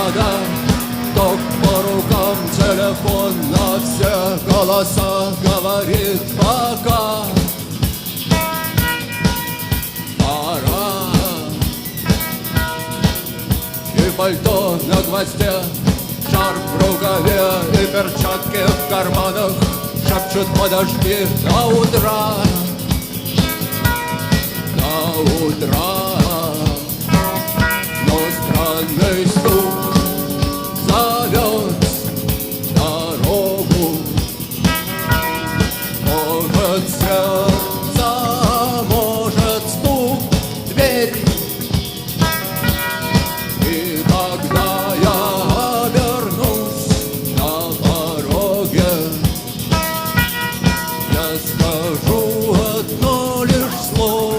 надо. Ток по рукам, телефон на все голоса говорит пока. Пора. И пальто на гвозде, шарф в рукаве и перчатки в карманах шепчут: подожди до утра. До утра. Но странный стук зовет дорогу. Может, сердце, может, стук в дверь. И когда я обернусь на пороге, я скажу одно лишь слово.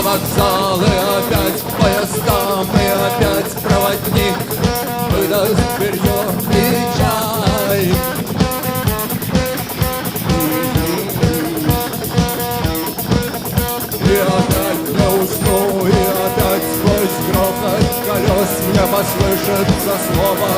Вокзалы, опять поезда, мы опять проводник, выдаст белье и чай. И опять не усну, и опять сквозь грохот колес мне послышится слово.